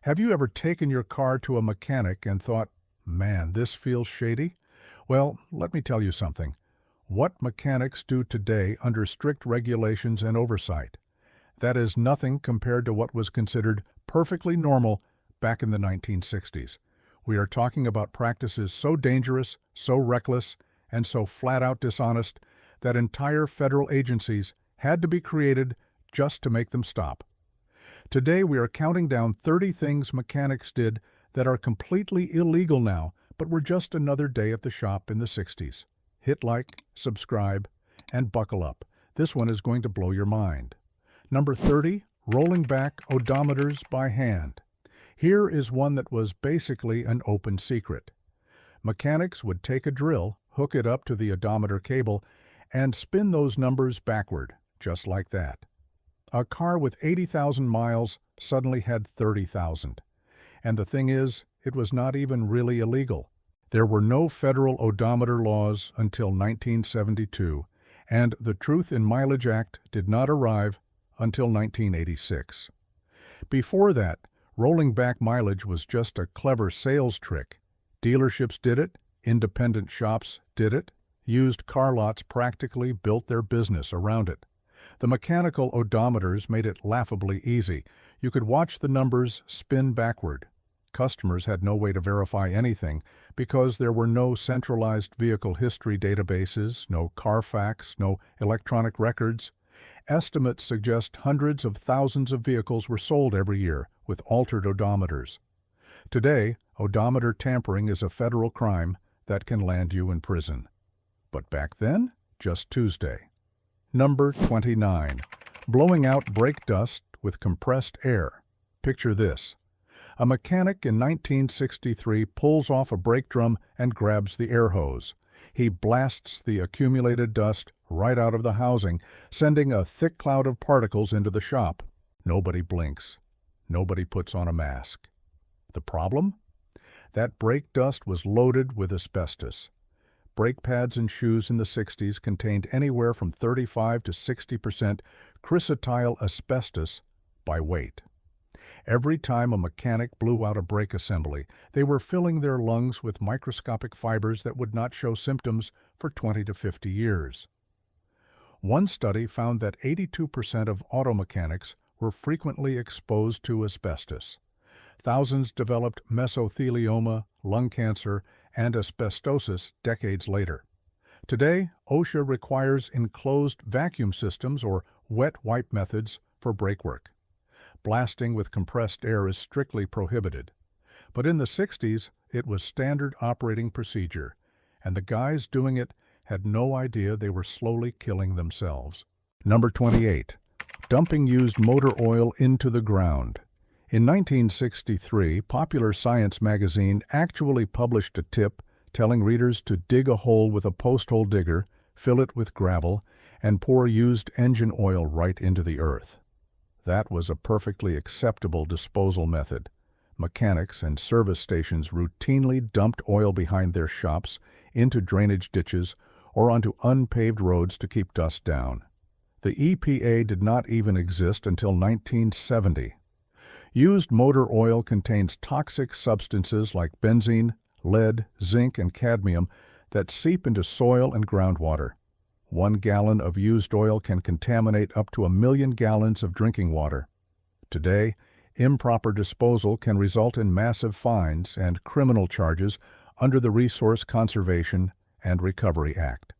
Have you ever taken your car to a mechanic and thought, man, this feels shady? Well, let me tell you something. What mechanics do today under strict regulations and oversight, that is nothing compared to what was considered perfectly normal back in the 1960s. We are talking about practices so dangerous, so reckless, and so flat-out dishonest that entire federal agencies had to be created just to make them stop. Today we are counting down 30 things mechanics did that are completely illegal now, but were just another day at the shop in the 60s. Hit like, subscribe, and buckle up. This one is going to blow your mind. Number 30, rolling back odometers by hand. Here is one that was basically an open secret. Mechanics would take a drill, hook it up to the odometer cable, and spin those numbers backward, just like that. A car with 80,000 miles suddenly had 30,000. And the thing is, it was not even really illegal. There were no federal odometer laws until 1972, and the Truth in Mileage Act did not arrive until 1986. Before that, rolling back mileage was just a clever sales trick. Dealerships did it, independent shops did it, used car lots practically built their business around it. The mechanical odometers made it laughably easy. You could watch the numbers spin backward. Customers had no way to verify anything because there were no centralized vehicle history databases, no Carfax, no electronic records. Estimates suggest hundreds of thousands of vehicles were sold every year with altered odometers. Today, odometer tampering is a federal crime that can land you in prison. But back then, just Tuesday. Number 29. Blowing out brake dust with compressed air. Picture this. A mechanic in 1963 pulls off a brake drum and grabs the air hose. He blasts the accumulated dust right out of the housing, sending a thick cloud of particles into the shop. Nobody blinks. Nobody puts on a mask. The problem? That brake dust was loaded with asbestos. Brake pads and shoes in the 60s contained anywhere from 35 to 60% chrysotile asbestos by weight. Every time a mechanic blew out a brake assembly, they were filling their lungs with microscopic fibers that would not show symptoms for 20 to 50 years. One study found that 82% of auto mechanics were frequently exposed to asbestos. Thousands developed mesothelioma, lung cancer, and asbestosis decades later. Today, OSHA requires enclosed vacuum systems or wet wipe methods for brake work. Blasting with compressed air is strictly prohibited. But in the 60s, it was standard operating procedure, and the guys doing it had no idea they were slowly killing themselves. Number 28. Dumping used motor oil into the ground. In 1963, Popular Science magazine actually published a tip telling readers to dig a hole with a post-hole digger, fill it with gravel, and pour used engine oil right into the earth. That was a perfectly acceptable disposal method. Mechanics and service stations routinely dumped oil behind their shops, into drainage ditches, or onto unpaved roads to keep dust down. The EPA did not even exist until 1970. Used motor oil contains toxic substances like benzene, lead, zinc, and cadmium that seep into soil and groundwater. 1 gallon of used oil can contaminate up to 1 million gallons of drinking water. Today, improper disposal can result in massive fines and criminal charges under the Resource Conservation and Recovery Act.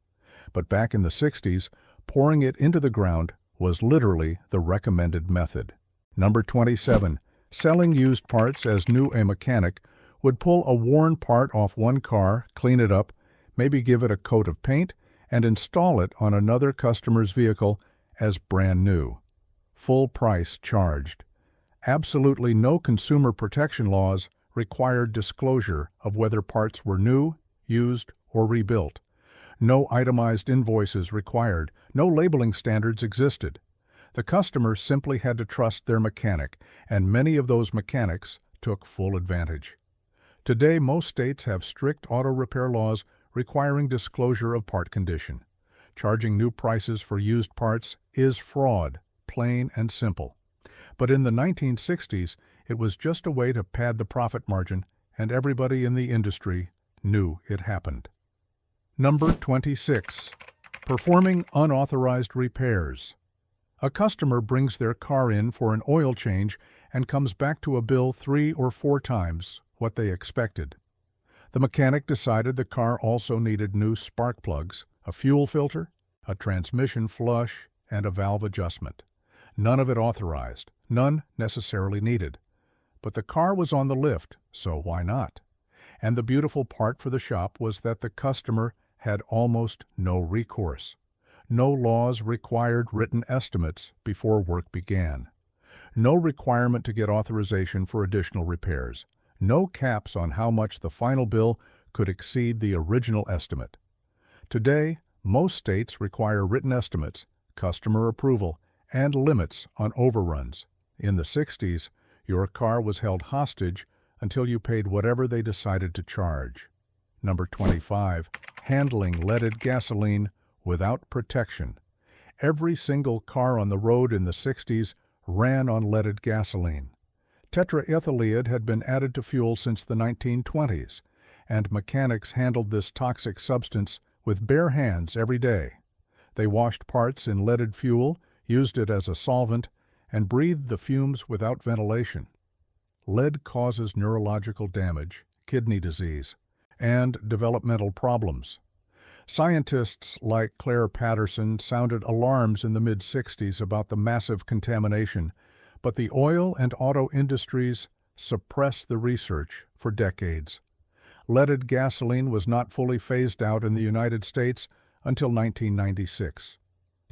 But back in the 60s, pouring it into the ground was literally the recommended method. Number 27. Selling used parts as new. A mechanic would pull a worn part off one car, clean it up, maybe give it a coat of paint, and install it on another customer's vehicle as brand new. Full price charged. Absolutely no consumer protection laws required disclosure of whether parts were new, used, or rebuilt. No itemized invoices required. No labeling standards existed. The customer simply had to trust their mechanic, and many of those mechanics took full advantage. Today, most states have strict auto repair laws requiring disclosure of part condition. Charging new prices for used parts is fraud, plain and simple. But in the 1960s, It was just a way to pad the profit margin, and everybody in the industry knew it happened. Number 26. Performing unauthorized repairs. A customer brings their car in for an oil change and comes back to a bill 3 or 4 times what they expected. The mechanic decided the car also needed new spark plugs, a fuel filter, a transmission flush, and a valve adjustment. None of it authorized, none necessarily needed. But the car was on the lift, so why not? And the beautiful part for the shop was that the customer had almost no recourse. No laws required written estimates before work began. No requirement to get authorization for additional repairs. No caps on how much the final bill could exceed the original estimate. Today, most states require written estimates, customer approval, and limits on overruns. In the 60s, your car was held hostage until you paid whatever they decided to charge. Number 25. Handling leaded gasoline without protection. Every single car on the road in the 60s ran on leaded gasoline. Tetraethyllead had been added to fuel since the 1920s, and mechanics handled this toxic substance with bare hands every day. They washed parts in leaded fuel, used it as a solvent, and breathed the fumes without ventilation. Lead causes neurological damage, kidney disease, and developmental problems. Scientists like Claire Patterson sounded alarms in the mid-60s about the massive contamination, but the oil and auto industries suppressed the research for decades. Leaded gasoline was not fully phased out in the United States until 1996.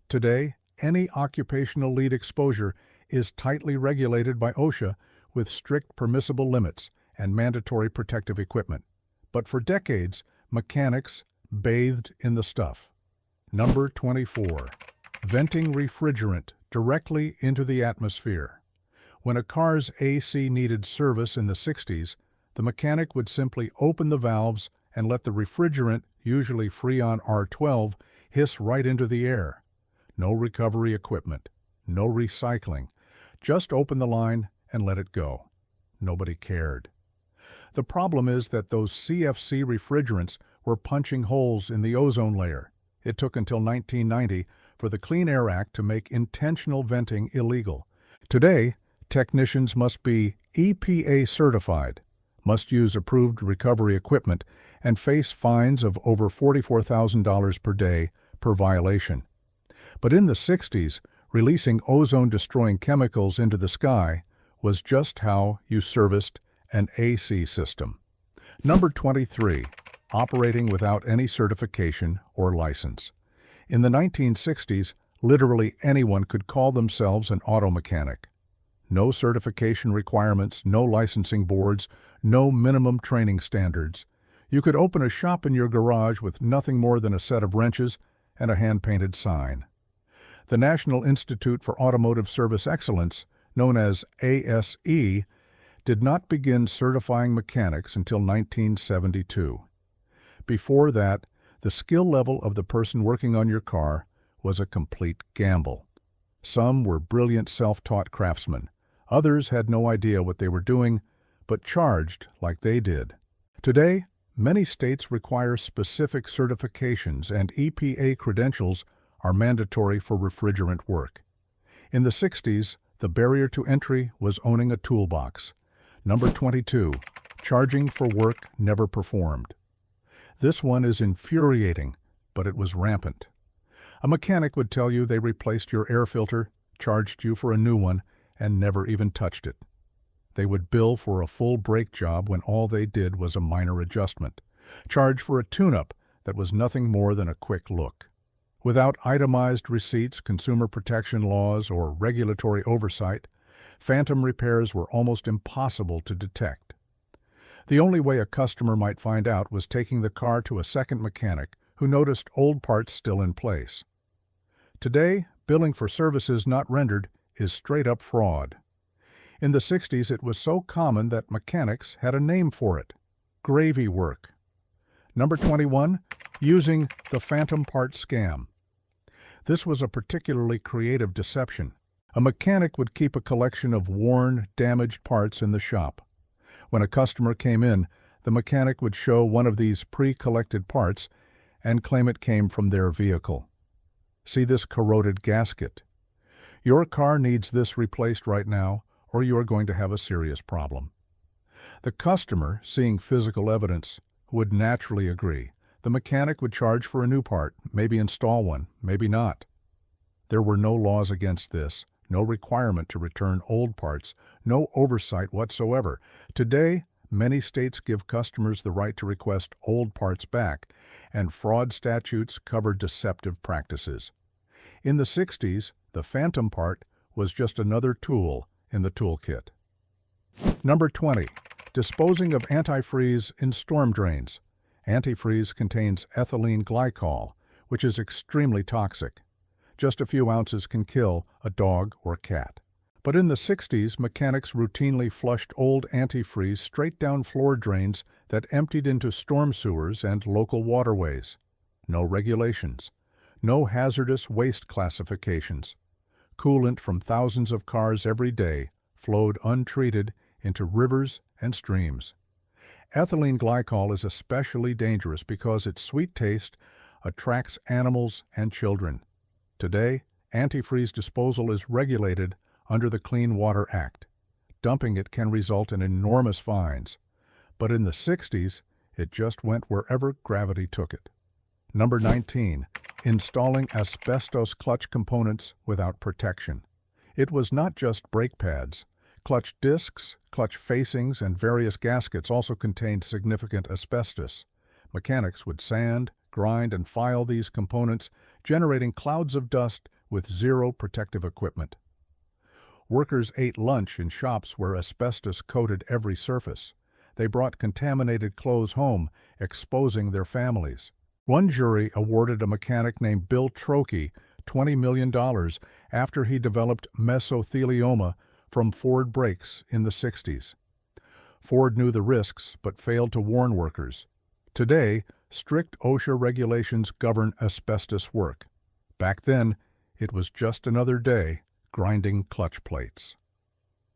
Today, any occupational lead exposure is tightly regulated by OSHA with strict permissible limits and mandatory protective equipment. But for decades, mechanics bathed in the stuff. Number 24. Venting refrigerant directly into the atmosphere. When a car's AC needed service in the 60s, the mechanic would simply open the valves and let the refrigerant, usually Freon R12, hiss right into the air. No recovery equipment, no recycling. Just open the line and let it go. Nobody cared. The problem is that those CFC refrigerants were punching holes in the ozone layer. It took until 1990 for the Clean Air Act to make intentional venting illegal. Today, technicians must be EPA certified, must use approved recovery equipment, and face fines of over $44,000 per day per violation. But in the 60s, releasing ozone-destroying chemicals into the sky was just how you serviced an AC system. Number 23. Operating without any certification or license. In the 1960s, literally anyone could call themselves an auto mechanic. No certification requirements, no licensing boards, no minimum training standards. You could open a shop in your garage with nothing more than a set of wrenches and a hand-painted sign. The National Institute for Automotive Service Excellence, known as ASE, did not begin certifying mechanics until 1972. Before that, the skill level of the person working on your car was a complete gamble. Some were brilliant self-taught craftsmen. Others had no idea what they were doing, but charged like they did. Today, many states require specific certifications, and EPA credentials are mandatory for refrigerant work. In the 60s, the barrier to entry was owning a toolbox. Number 22. Charging for work never performed. This one is infuriating, but it was rampant. A mechanic would tell you they replaced your air filter, charged you for a new one, and never even touched it. They would bill for a full brake job when all they did was a minor adjustment, charge for a tune-up that was nothing more than a quick look. Without itemized receipts, consumer protection laws, or regulatory oversight, phantom repairs were almost impossible to detect. The only way a customer might find out was taking the car to a second mechanic who noticed old parts still in place. Today, billing for services not rendered is straight-up fraud. In the 60s, it was so common that mechanics had a name for it: gravy work. Number 21. Using the phantom part scam. This was a particularly creative deception. A mechanic would keep a collection of worn, damaged parts in the shop. When a customer came in, the mechanic would show one of these pre-collected parts and claim it came from their vehicle. See this corroded gasket? Your car needs this replaced right now, or you are going to have a serious problem. The customer, seeing physical evidence, would naturally agree. The mechanic would charge for a new part, maybe install one, maybe not. There were no laws against this, no requirement to return old parts, no oversight whatsoever. Today, many states give customers the right to request old parts back, and fraud statutes cover deceptive practices. In the 60s, the phantom part was just another tool in the toolkit. Number 20. Disposing of antifreeze in storm drains. Antifreeze contains ethylene glycol, which is extremely toxic. Just a few ounces can kill a dog or cat. But in the 60s, mechanics routinely flushed old antifreeze straight down floor drains that emptied into storm sewers and local waterways. No regulations. No hazardous waste classifications. Coolant from thousands of cars every day flowed untreated into rivers and streams. Ethylene glycol is especially dangerous because its sweet taste attracts animals and children. Today, antifreeze disposal is regulated under the Clean Water Act. Dumping it can result in enormous fines. But in the 60s, it just went wherever gravity took it. Number 19. Installing asbestos clutch components without protection. It was not just brake pads. Clutch discs, clutch facings, and various gaskets also contained significant asbestos. Mechanics would sand, grind, and file these components, generating clouds of dust with zero protective equipment. Workers ate lunch in shops where asbestos coated every surface. They brought contaminated clothes home, exposing their families. One jury awarded a mechanic named Bill Trokey $20 million after he developed mesothelioma from Ford brakes in the 60s. Ford knew the risks but failed to warn workers. Today, strict OSHA regulations govern asbestos work. Back then, it was just another day grinding clutch plates.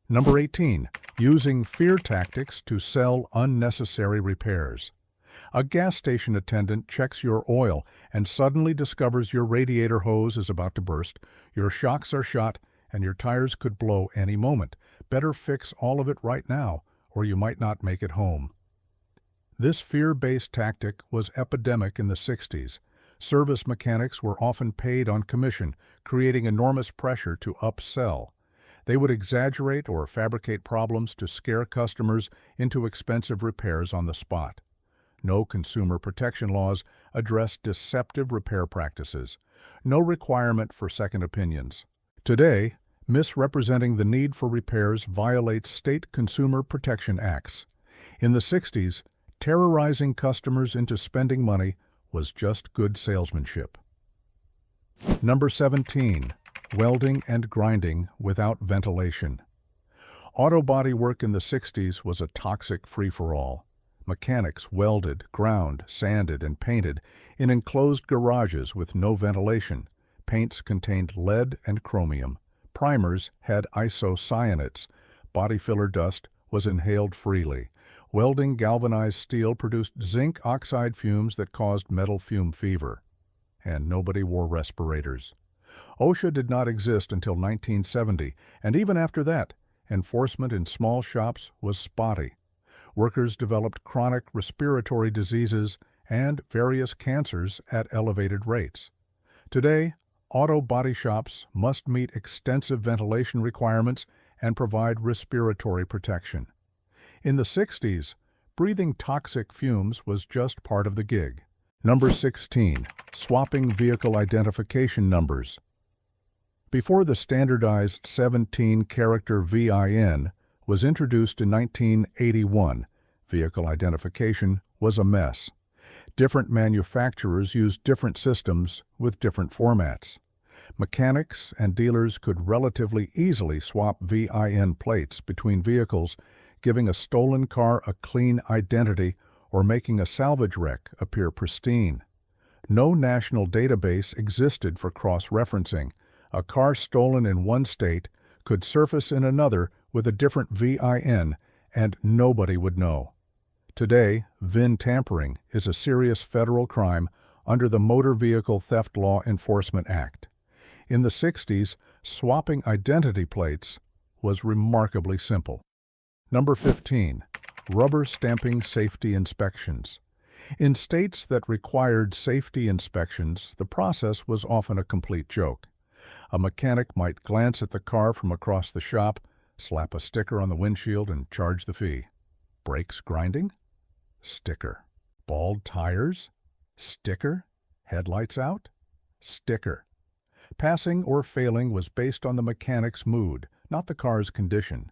Number 18. Using fear tactics to sell unnecessary repairs. A gas station attendant checks your oil and suddenly discovers your radiator hose is about to burst, your shocks are shot, and your tires could blow any moment. Better fix all of it right now, or you might not make it home. This fear-based tactic was epidemic in the 60s. Service mechanics were often paid on commission, creating enormous pressure to upsell. They would exaggerate or fabricate problems to scare customers into expensive repairs on the spot. No consumer protection laws address deceptive repair practices. No requirement for second opinions. Today, misrepresenting the need for repairs violates state consumer protection acts. In the 60s, terrorizing customers into spending money was just good salesmanship. Number 17. Welding and grinding without ventilation. Auto body work in the 60s was a toxic free-for-all. Mechanics welded, ground, sanded, and painted in enclosed garages with no ventilation. Paints contained lead and chromium. Primers had isocyanates. Body filler dust was inhaled freely. Welding galvanized steel produced zinc oxide fumes that caused metal fume fever. And nobody wore respirators. OSHA did not exist until 1970, and even after that, enforcement in small shops was spotty. Workers developed chronic respiratory diseases and various cancers at elevated rates. Today, auto body shops must meet extensive ventilation requirements and provide respiratory protection. In the 60s, breathing toxic fumes was just part of the gig. Number 16. Swapping vehicle identification numbers. Before the standardized 17-character VIN was introduced in 1981, vehicle identification was a mess. Different manufacturers used different systems with different formats. Mechanics and dealers could relatively easily swap VIN plates between vehicles, giving a stolen car a clean identity or making a salvage wreck appear pristine. No national database existed for cross-referencing. A car stolen in one state could surface in another with a different VIN, and nobody would know. Today, VIN tampering is a serious federal crime under the Motor Vehicle Theft Law Enforcement Act. In the 60s, swapping identity plates was remarkably simple. Number 15. Rubber stamping safety inspections. In states that required safety inspections, the process was often a complete joke. A mechanic might glance at the car from across the shop, slap a sticker on the windshield, and charge the fee. Brakes grinding? Sticker. Bald tires? Sticker. Headlights out? Sticker. Passing or failing was based on the mechanic's mood, not the car's condition.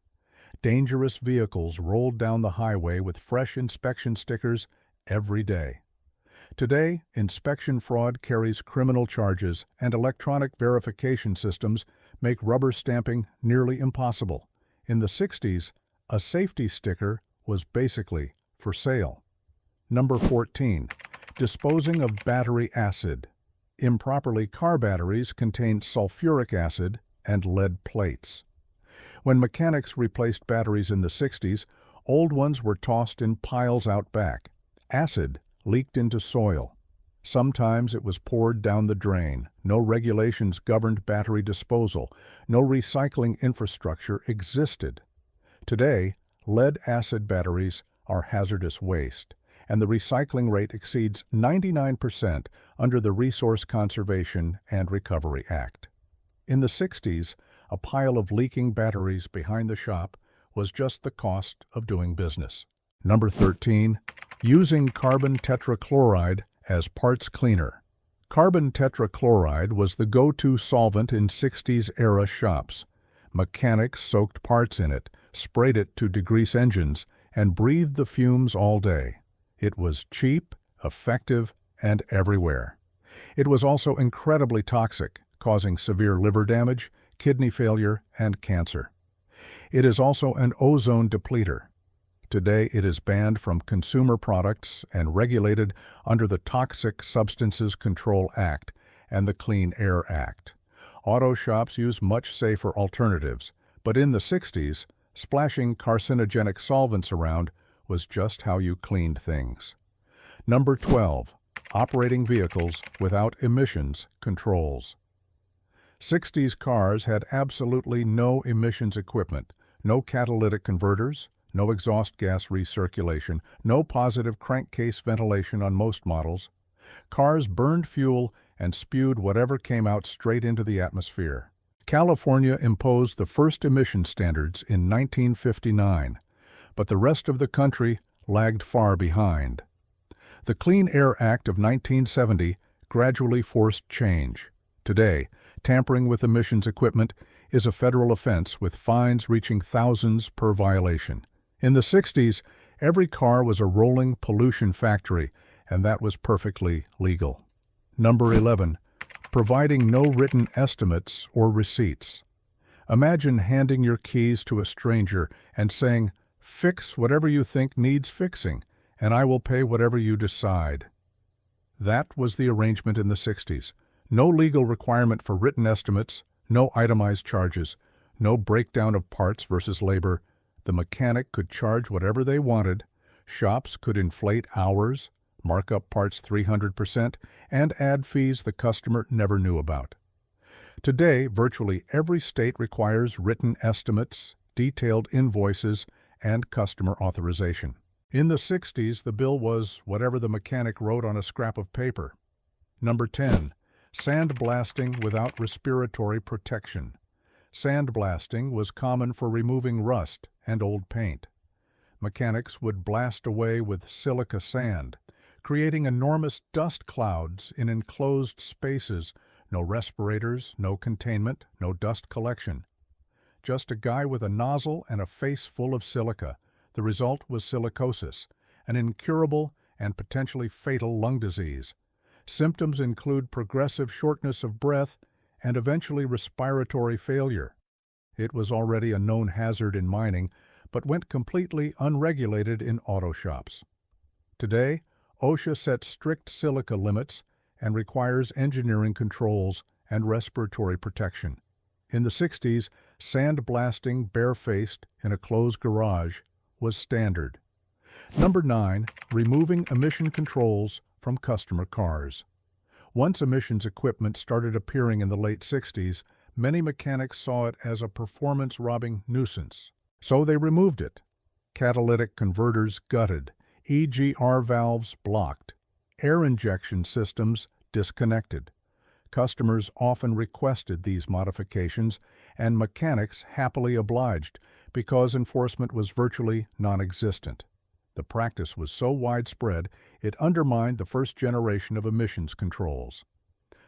Dangerous vehicles rolled down the highway with fresh inspection stickers every day. Today, inspection fraud carries criminal charges, and electronic verification systems make rubber stamping nearly impossible. In the 60s, a safety sticker was basically for sale. Number 14. Disposing of battery acid. Improperly, car batteries contained sulfuric acid and lead plates. When mechanics replaced batteries in the 60s, old ones were tossed in piles out back. Acid leaked into soil. Sometimes it was poured down the drain. No regulations governed battery disposal. No recycling infrastructure existed. Today, lead-acid batteries are hazardous waste, and the recycling rate exceeds 99% under the Resource Conservation and Recovery Act. In the 60s, a pile of leaking batteries behind the shop was just the cost of doing business. Number 13. Using carbon tetrachloride as parts cleaner. Carbon tetrachloride was the go-to solvent in 60s-era shops. Mechanics soaked parts in it, sprayed it to degrease engines, and breathed the fumes all day. It was cheap, effective, and everywhere. It was also incredibly toxic, causing severe liver damage, kidney failure, and cancer. It is also an ozone depleter. Today, it is banned from consumer products and regulated under the Toxic Substances Control Act and the Clean Air Act. Auto shops use much safer alternatives, but in the 60s, splashing carcinogenic solvents around was just how you cleaned things. Number 12. Operating vehicles without emissions controls. 60s cars had absolutely no emissions equipment, no catalytic converters, no exhaust gas recirculation, no positive crankcase ventilation on most models. Cars burned fuel and spewed whatever came out straight into the atmosphere. California imposed the first emission standards in 1959, but the rest of the country lagged far behind. The Clean Air Act of 1970 gradually forced change. Today, tampering with emissions equipment is a federal offense with fines reaching thousands per violation. In the 60s, every car was a rolling pollution factory, and that was perfectly legal. Number 11. Providing no written estimates or receipts. Imagine handing your keys to a stranger and saying, "Fix whatever you think needs fixing, and I will pay whatever you decide." That was the arrangement in the 60s. No legal requirement for written estimates, no itemized charges, no breakdown of parts versus labor. The mechanic could charge whatever they wanted, shops could inflate hours, mark up parts 300%, and add fees the customer never knew about. Today, virtually every state requires written estimates, detailed invoices, and customer authorization. In the 60s, the bill was whatever the mechanic wrote on a scrap of paper. Number 10. Sandblasting without respiratory protection. Sandblasting was common for removing rust and old paint. Mechanics would blast away with silica sand, creating enormous dust clouds in enclosed spaces. No respirators, no containment, no dust collection. Just a guy with a nozzle and a face full of silica. The result was silicosis, an incurable and potentially fatal lung disease. Symptoms include progressive shortness of breath and eventually respiratory failure. It was already a known hazard in mining, but went completely unregulated in auto shops. Today, OSHA sets strict silica limits and requires engineering controls and respiratory protection. In the 60s, sandblasting barefaced in a closed garage was standard. Number 9. Removing emission controls from customer cars. Once emissions equipment started appearing in the late 60s, many mechanics saw it as a performance-robbing nuisance. So they removed it. Catalytic converters gutted, EGR valves blocked, air injection systems disconnected. Customers often requested these modifications, and mechanics happily obliged because enforcement was virtually non-existent. The practice was so widespread, it undermined the first generation of emissions controls.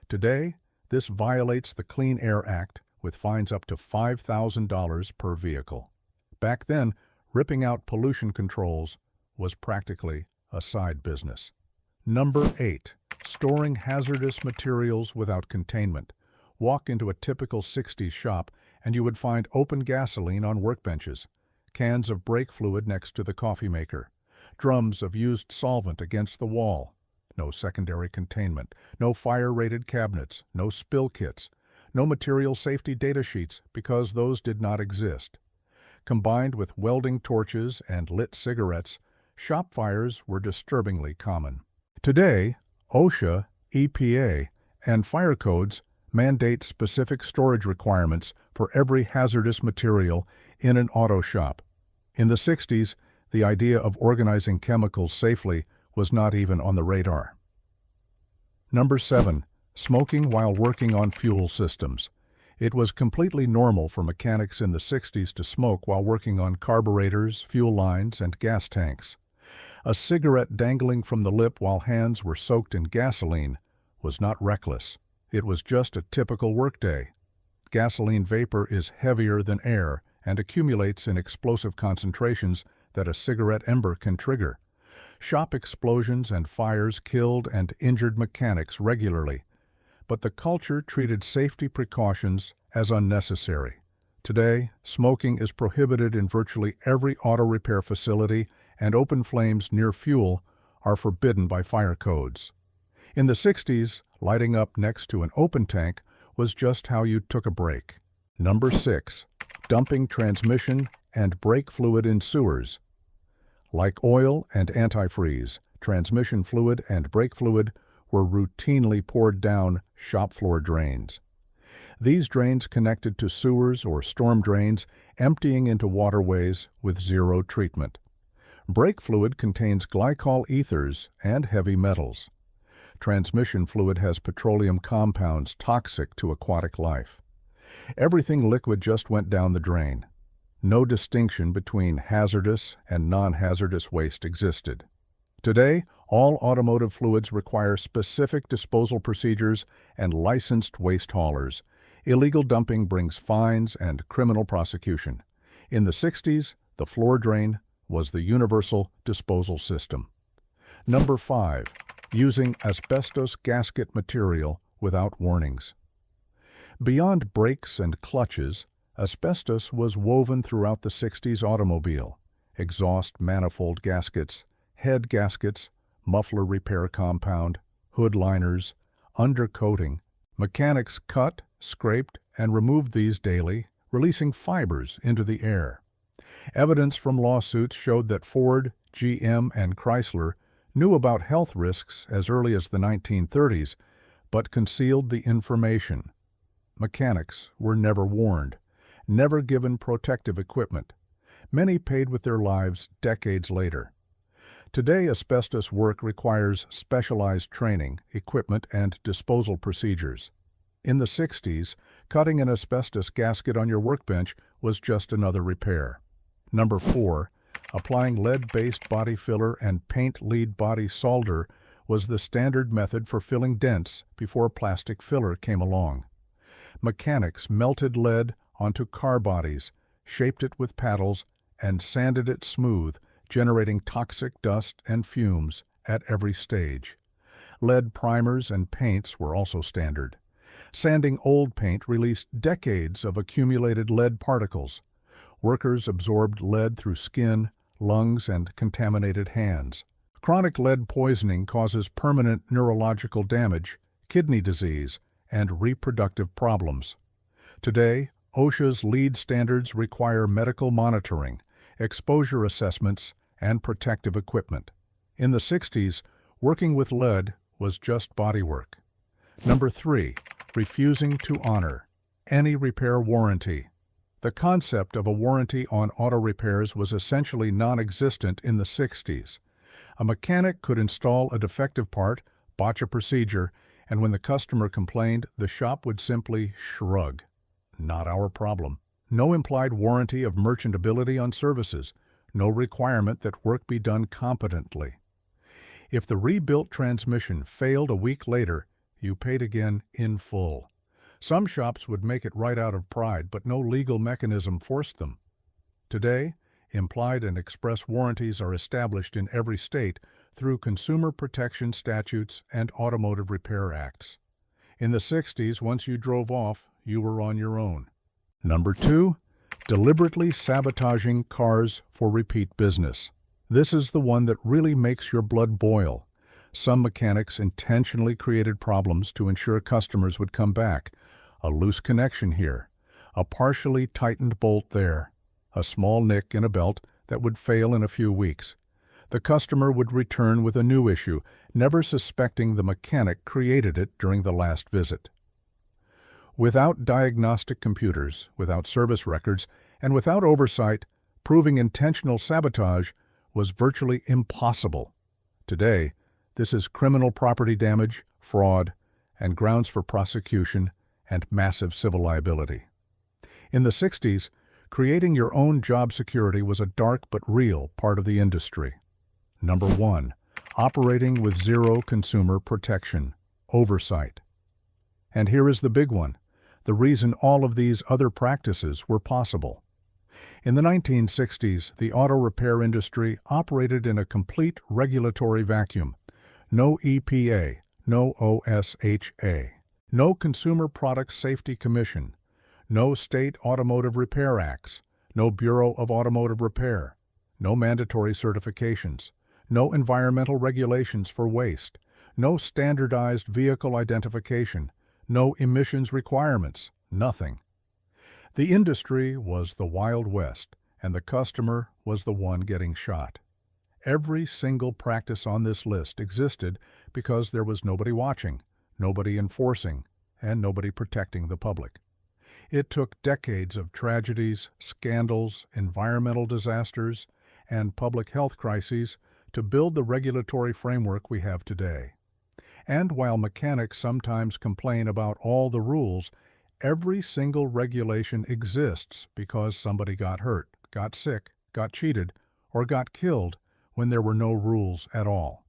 Today, this violates the Clean Air Act with fines up to $5,000 per vehicle. Back then, ripping out pollution controls was practically a side business. Number 8. Storing hazardous materials without containment. Walk into a typical 60s shop and you would find open gasoline on workbenches, cans of brake fluid next to the coffee maker, drums of used solvent against the wall. No secondary containment, no fire-rated cabinets, no spill kits, no material safety data sheets because those did not exist. Combined with welding torches and lit cigarettes, shop fires were disturbingly common. Today, OSHA, EPA, and fire codes mandate specific storage requirements for every hazardous material in an auto shop. In the 60s, the idea of organizing chemicals safely was not even on the radar. Number 7. Smoking while working on fuel systems. It was completely normal for mechanics in the 60s to smoke while working on carburetors, fuel lines, and gas tanks. A cigarette dangling from the lip while hands were soaked in gasoline was not reckless. It was just a typical workday. Gasoline vapor is heavier than air and accumulates in explosive concentrations that a cigarette ember can trigger. Shop explosions and fires killed and injured mechanics regularly, but the culture treated safety precautions as unnecessary. Today, smoking is prohibited in virtually every auto repair facility, and open flames near fuel are forbidden by fire codes. In the 60s, lighting up next to an open tank was just how you took a break. Number 6. Dumping transmission and brake fluid in sewers. Like oil and antifreeze, transmission fluid and brake fluid were routinely poured down shop floor drains. These drains connected to sewers or storm drains, emptying into waterways with zero treatment. Brake fluid contains glycol ethers and heavy metals. Transmission fluid has petroleum compounds toxic to aquatic life. Everything liquid just went down the drain. No distinction between hazardous and non-hazardous waste existed. Today, all automotive fluids require specific disposal procedures and licensed waste haulers. Illegal dumping brings fines and criminal prosecution. In the 60s, the floor drain was the universal disposal system. Number 5. Using asbestos gasket material without warnings. Beyond brakes and clutches, asbestos was woven throughout the 60s automobile. Exhaust manifold gaskets, head gaskets, muffler repair compound, hood liners, undercoating. Mechanics cut, scraped, and removed these daily, releasing fibers into the air. Evidence from lawsuits showed that Ford, GM, and Chrysler knew about health risks as early as the 1930s, but concealed the information. Mechanics were never warned, never given protective equipment. Many paid with their lives decades later. Today, asbestos work requires specialized training, equipment, and disposal procedures. In the 60s, cutting an asbestos gasket on your workbench was just another repair. Number 4. Applying lead-based body filler and paint lead body solder was the standard method for filling dents before plastic filler came along. Mechanics melted lead onto car bodies, shaped it with paddles, and sanded it smooth, generating toxic dust and fumes at every stage. Lead primers and paints were also standard. Sanding old paint released decades of accumulated lead particles. Workers absorbed lead through skin, lungs, and contaminated hands. Chronic lead poisoning causes permanent neurological damage, kidney disease, and reproductive problems. Today, OSHA's lead standards require medical monitoring, exposure assessments, and protective equipment. In the 60s, working with lead was just bodywork. Number 3. Refusing to honor any repair warranty. The concept of a warranty on auto repairs was essentially non-existent in the 60s. A mechanic could install a defective part, botch a procedure, and when the customer complained, the shop would simply shrug. Not our problem. No implied warranty of merchantability on services. No requirement that work be done competently. If the rebuilt transmission failed a week later, you paid again in full. Some shops would make it right out of pride, but no legal mechanism forced them. Today, implied and express warranties are established in every state through consumer protection statutes and automotive repair acts. In the 60s, once you drove off, you were on your own. Number 2. Deliberately sabotaging cars for repeat business. This is the one that really makes your blood boil. Some mechanics intentionally created problems to ensure customers would come back. A loose connection here, a partially tightened bolt there, a small nick in a belt that would fail in a few weeks. The customer would return with a new issue, never suspecting the mechanic created it during the last visit. Without diagnostic computers, without service records, and without oversight, proving intentional sabotage was virtually impossible. Today, this is criminal property damage, fraud, and grounds for prosecution and massive civil liability. In the 60s, creating your own job security was a dark but real part of the industry. Number 1. Operating with zero consumer protection, oversight. And here is the big one, the reason all of these other practices were possible. In the 1960s, the auto repair industry operated in a complete regulatory vacuum. No EPA, no OSHA, no Consumer Product Safety Commission, no state automotive repair acts, no Bureau of Automotive Repair, no mandatory certifications, no environmental regulations for waste, no standardized vehicle identification, no emissions requirements, nothing. The industry was the Wild West, and the customer was the one getting shot. Every single practice on this list existed because there was nobody watching, nobody enforcing, and nobody protecting the public. It took decades of tragedies, scandals, environmental disasters, and public health crises to build the regulatory framework we have today. And while mechanics sometimes complain about all the rules, every single regulation exists because somebody got hurt, got sick, got cheated, or got killed when there were no rules at all.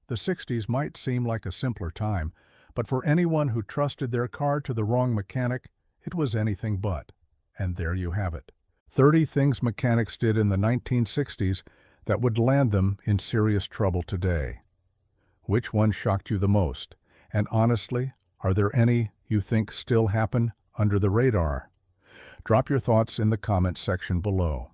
The 60s might seem like a simpler time, but for anyone who trusted their car to the wrong mechanic, it was anything but. And there you have it. 30 things mechanics did in the 1960s that would land them in serious trouble today. Which one shocked you the most? And honestly, are there any you think still happen under the radar? Drop your thoughts in the comments section below.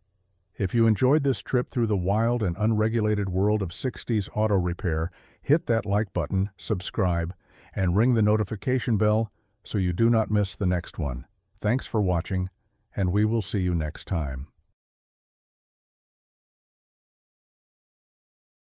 If you enjoyed this trip through the wild and unregulated world of 60s auto repair, hit that like button, subscribe, and ring the notification bell so you do not miss the next one. Thanks for watching, and we will see you next time.